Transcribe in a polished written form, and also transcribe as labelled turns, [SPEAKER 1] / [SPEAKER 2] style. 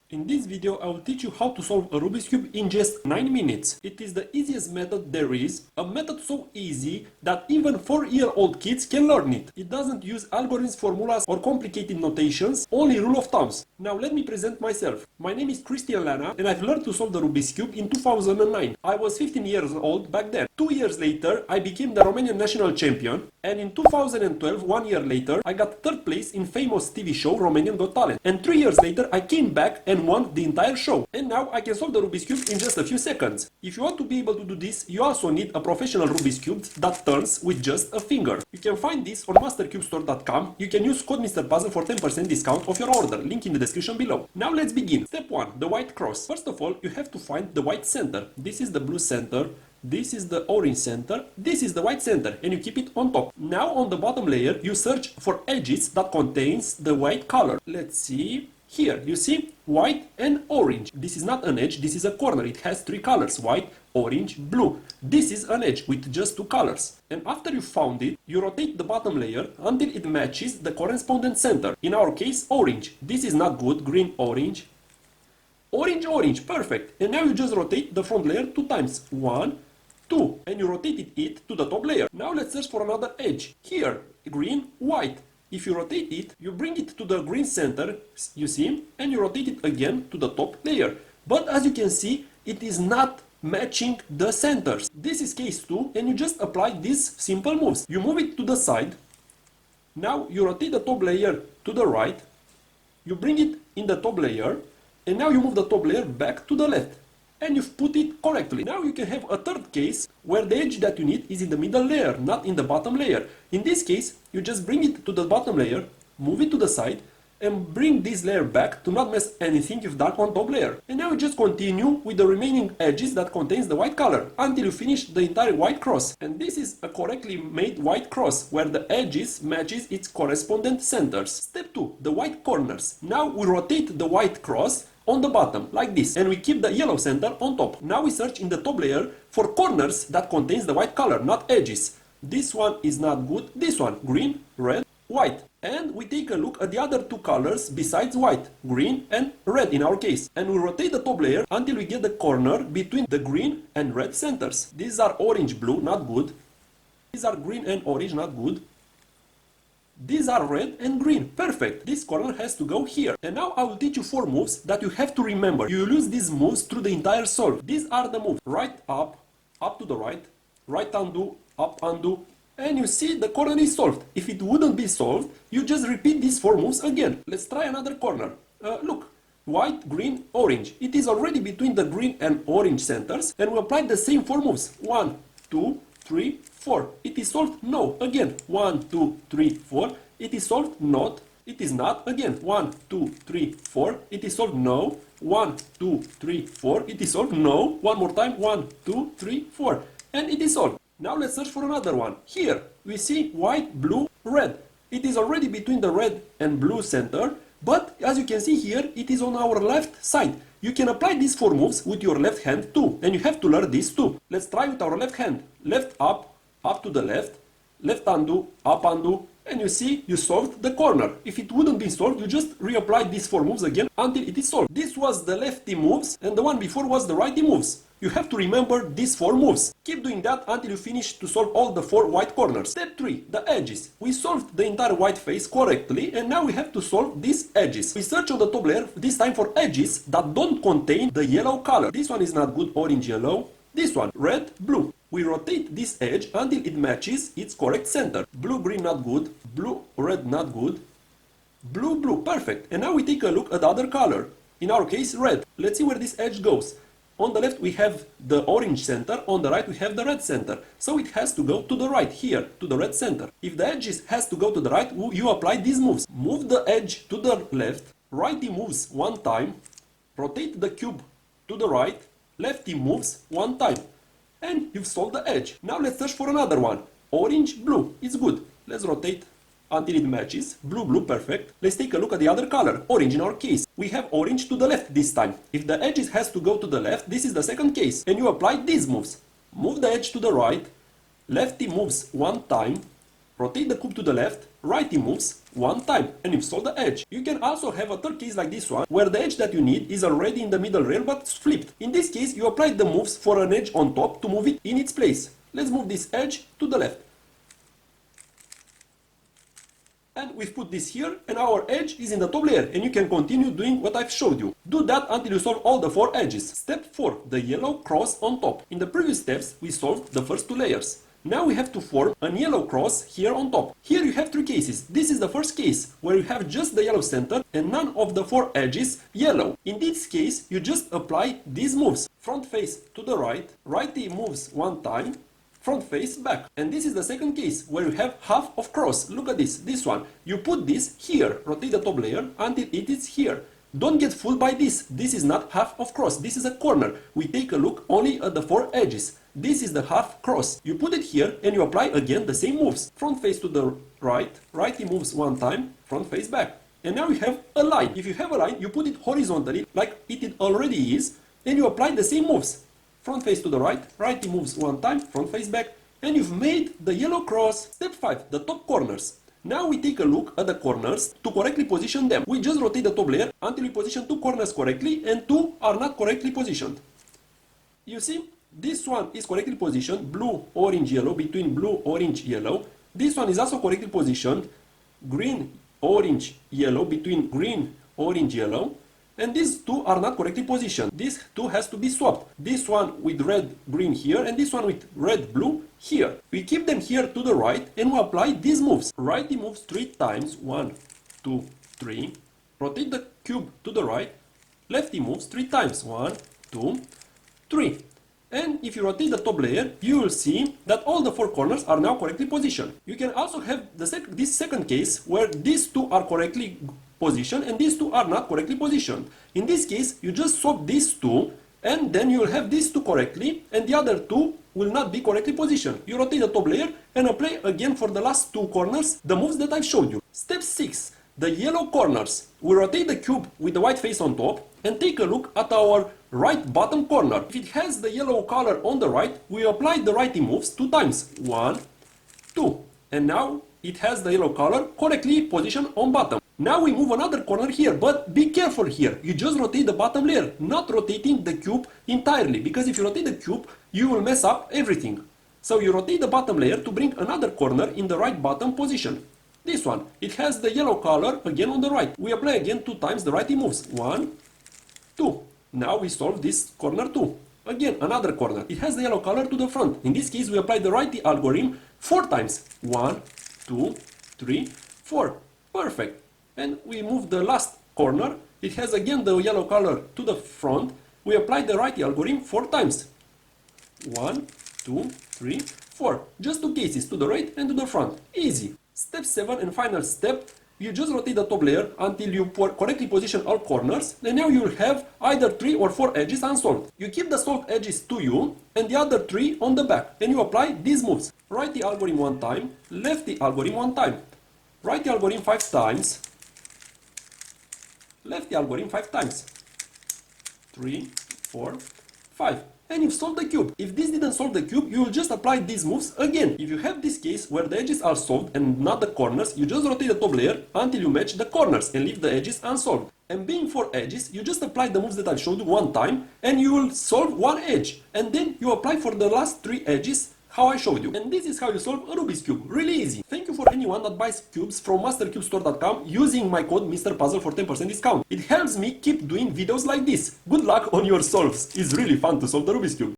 [SPEAKER 1] In this video, I will teach you how to solve a Rubik's Cube in just 9 minutes. It is the easiest method there is, a method so easy that even 4-year-old kids can learn it. It doesn't use algorithms, formulas or complicated notations, only rule of thumbs. Now let me present myself. My name is Cristian Lana and I've learned to solve the Rubik's Cube in 2009. I was 15 years old back then. 2 years later, I became the Romanian national champion, and in 2012, 1 year later, I got 3rd place in famous TV show Romanian Got Talent. And 3 years later, I came back and won the entire show. And now I can solve the Rubik's Cube in just a few seconds. If you want to be able to do this, you also need a professional Rubik's Cube that turns with just a finger. You can find this on mastercubestore.com. You can use code Mr. Puzzle for 10% discount of your order, link in the description below. Now let's begin. Step 1, the white cross. First of all, you have to find the white center. This is the blue center. This is the orange center, this is the white center, and you keep it on top. Now on the bottom layer, you search for edges that contains the white color. Let's see. Here, you see white and orange. This is not an edge, this is a corner. It has 3 colors, white, orange, blue. This is an edge with just 2 colors. And after you found it, you rotate the bottom layer until it matches the corresponding center. In our case, orange. This is not good, green, orange. Orange, orange, perfect. And now you just rotate the front layer 2 times. 1, 2, and you rotated it to the top layer. Now let's search for another edge. Here, green, white. If you rotate it, you bring it to the green center, you see, and you rotate it again to the top layer. But as you can see, it is not matching the centers. This is case 2, and you just apply these simple moves. You move it to the side. Now you rotate the top layer to the right. You bring it in the top layer, and now you move the top layer back to the left. And you've put it correctly. Now you can have a third case where the edge that you need is in the middle layer, not in the bottom layer. In this case, you just bring it to the bottom layer, move it to the side, and bring this layer back to not mess anything you've done on top layer. And now you just continue with the remaining edges that contains the white color until you finish the entire white cross. And this is a correctly made white cross where the edges matches its correspondent centers. Step 2, the white corners. Now we rotate the white cross on the bottom, like this, and we keep the yellow center on top. Now we search in the top layer for corners that contains the white color, not edges. This one is not good, this one, green, red, white. And we take a look at the other 2 colors besides white, green and red in our case. And we rotate the top layer until we get the corner between the green and red centers. These are orange, blue, not good. These are green and orange, not good. These are red and green. Perfect. This corner has to go here. And now I will teach you 4 moves that you have to remember. You will use these moves through the entire solve. These are the moves. Right up, up to the right undo, up undo. And you see the corner is solved. If it wouldn't be solved, you just repeat these 4 moves again. Let's try another corner. Look. White, green, orange. It is already between the green and orange centers. And we apply the same 4 moves. 1, 2, 3, 4. It is solved? No. Again. 1, 2, 3, 4. It is solved? Not. It is not. Again. 1, 2, 3, 4. It is solved? No. 1, 2, 3, 4. It is solved? No. One more time. 1, 2, 3, 4. And it is solved. Now let's search for another one. Here we see white, blue, red. It is already between the red and blue center. But as you can see here, it is on our left side. You can apply these 4 moves with your left hand too. And you have to learn these too. Let's try with our left hand. Left up, up to the left. Left undo, up undo. And you see, you solved the corner. If it wouldn't be solved, you just reapply these 4 moves again until it is solved. This was the lefty moves and the one before was the righty moves. You have to remember these 4 moves. Keep doing that until you finish to solve all the 4 white corners. Step 3, the edges. We solved the entire white face correctly and now we have to solve these edges. We search on the top layer, this time for edges that don't contain the yellow color. This one is not good, orange, yellow. This one, red, blue. We rotate this edge until it matches its correct center. Blue, green, not good. Blue, red, not good. Blue, blue, perfect. And now we take a look at the other color. In our case, red. Let's see where this edge goes. On the left we have the orange center, on the right we have the red center. So it has to go to the right, here, to the red center. If the edge has to go to the right, you apply these moves. Move the edge to the left, righty moves 1 time, rotate the cube to the right, lefty moves 1 time. And you've solved the edge. Now let's search for another one. Orange, blue, it's good. Let's rotate until it matches. Blue, blue, perfect. Let's take a look at the other color, orange in our case. We have orange to the left this time. If the edge has to go to the left, this is the second case. And you apply these moves. Move the edge to the right, lefty moves 1 time, Rotate the cube to the left, righty moves one time, and you've solved the edge. You can also have a third case like this one, where the edge that you need is already in the middle rail but flipped. In this case, you apply the moves for an edge on top to move it in its place. Let's move this edge to the left. And we've put this here, and our edge is in the top layer, and you can continue doing what I've showed you. Do that until you solve all the 4 edges. Step 4. The yellow cross on top. In the previous steps, we solved the first 2 layers. Now we have to form a yellow cross here on top. Here you have 3 cases. This is the first case, where you have just the yellow center and none of the 4 edges yellow. In this case, you just apply these moves. Front face to the right, righty moves one time, front face back. And this is the second case, where you have half of cross. Look at this one. You put this here, rotate the top layer until it is here. Don't get fooled by this. This is not half of cross. This is a corner. We take a look only at the 4 edges. This is the half cross. You put it here and you apply again the same moves. Front face to the right, righty moves one time, front face back. And now you have a line. If you have a line, you put it horizontally like it already is, and you apply the same moves. Front face to the right, righty moves one time, front face back, and you've made the yellow cross. Step 5, the top corners. Now we take a look at the corners to correctly position them. We just rotate the top layer until we position 2 corners correctly and 2 are not correctly positioned. You see, this one is correctly positioned, blue, orange, yellow, between blue, orange, yellow. This one is also correctly positioned, green, orange, yellow, between green, orange, yellow. And these 2 are not correctly positioned. This 2 has to be swapped. This one with red, green here, and this one with red, blue here. We keep them here to the right and we apply these moves. Righty moves 3 times, 1, 2, 3. Rotate the cube to the right. Lefty moves 3 times, 1, 2, 3. And if you rotate the top layer, you will see that all the 4 corners are now correctly positioned. You can also have this second case where these 2 are correctly positioned and these 2 are not correctly positioned. In this case, you just swap these 2 and then you will have these 2 correctly and the other 2 will not be correctly positioned. You rotate the top layer and apply again for the last 2 corners the moves that I've showed you. Step 6. The yellow corners. We rotate the cube with the white face on top and take a look at our right bottom corner. If it has the yellow color on the right, we apply the righty moves 2 times. 1, 2. And now it has the yellow color correctly positioned on bottom. Now we move another corner here, but be careful here. You just rotate the bottom layer, not rotating the cube entirely, because if you rotate the cube, you will mess up everything. So you rotate the bottom layer to bring another corner in the right bottom position. This one, it has the yellow color again on the right. We apply again 2 times the righty moves. 1, 2. Now we solve this corner too. Again, another corner. It has the yellow color to the front. In this case, we apply the righty algorithm 4 times. 1, 2, 3, 4. Perfect. And we move the last corner. It has again the yellow color to the front. We apply the righty algorithm 4 times. 1, 2, 3, 4. Just 2 cases, to the right and to the front. Easy. Step 7 and final step. You just rotate the top layer until you correctly position all corners, and now you will have either 3 or 4 edges unsolved. You keep the solved edges to you and the other 3 on the back, and you apply these moves. Righty algorithm 1 time, lefty algorithm 1 time. Righty algorithm 5 times, lefty algorithm 5 times. 3, 4, 5. And you've solved the cube. If this didn't solve the cube, you will just apply these moves again. If you have this case where the edges are solved and not the corners, you just rotate the top layer until you match the corners and leave the edges unsolved. And being 4 edges, you just apply the moves that I showed you 1 time and you will solve 1 edge. And then you apply for the last 3 edges how I showed you. And this is how you solve a Rubik's Cube. Really easy. Thank you for anyone that buys cubes from mastercubestore.com using my code Mr. Puzzle for 10% discount. It helps me keep doing videos like this. Good luck on your solves. It's really fun to solve the Rubik's Cube.